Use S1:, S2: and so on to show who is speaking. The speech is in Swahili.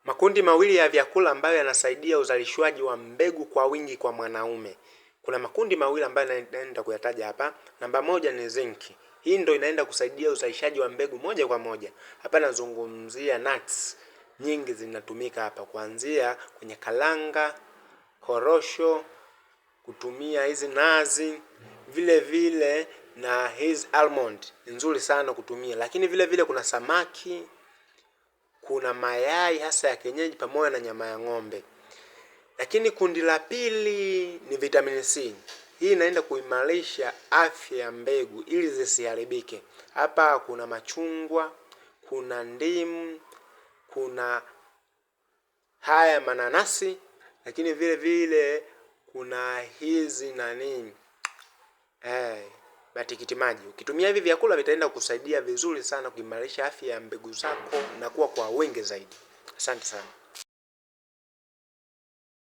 S1: Makundi mawili ya vyakula ambayo yanasaidia uzalishwaji wa mbegu kwa wingi kwa mwanaume. Kuna makundi mawili ambayo naenda kuyataja hapa. Namba moja ni zinki. Hii ndio inaenda kusaidia uzalishaji wa mbegu moja kwa moja. Hapa nazungumzia nuts. Nyingi zinatumika hapa, kuanzia kwenye kalanga, korosho, kutumia hizi nazi, vile vile na hizi almond. Nzuri sana kutumia. Lakini vile vile kuna samaki, kuna mayai hasa ya kienyeji pamoja na nyama ya ng'ombe. Lakini kundi la pili ni vitamin C. Hii inaenda kuimarisha afya ya mbegu ili zisiharibike. Hapa kuna machungwa, kuna ndimu, kuna haya mananasi, lakini vile vile kuna hizi matikiti maji. Ukitumia hivi vyakula vitaenda kusaidia vizuri sana kuimarisha afya ya mbegu zako na kuwa kwa wingi zaidi. Asante sana.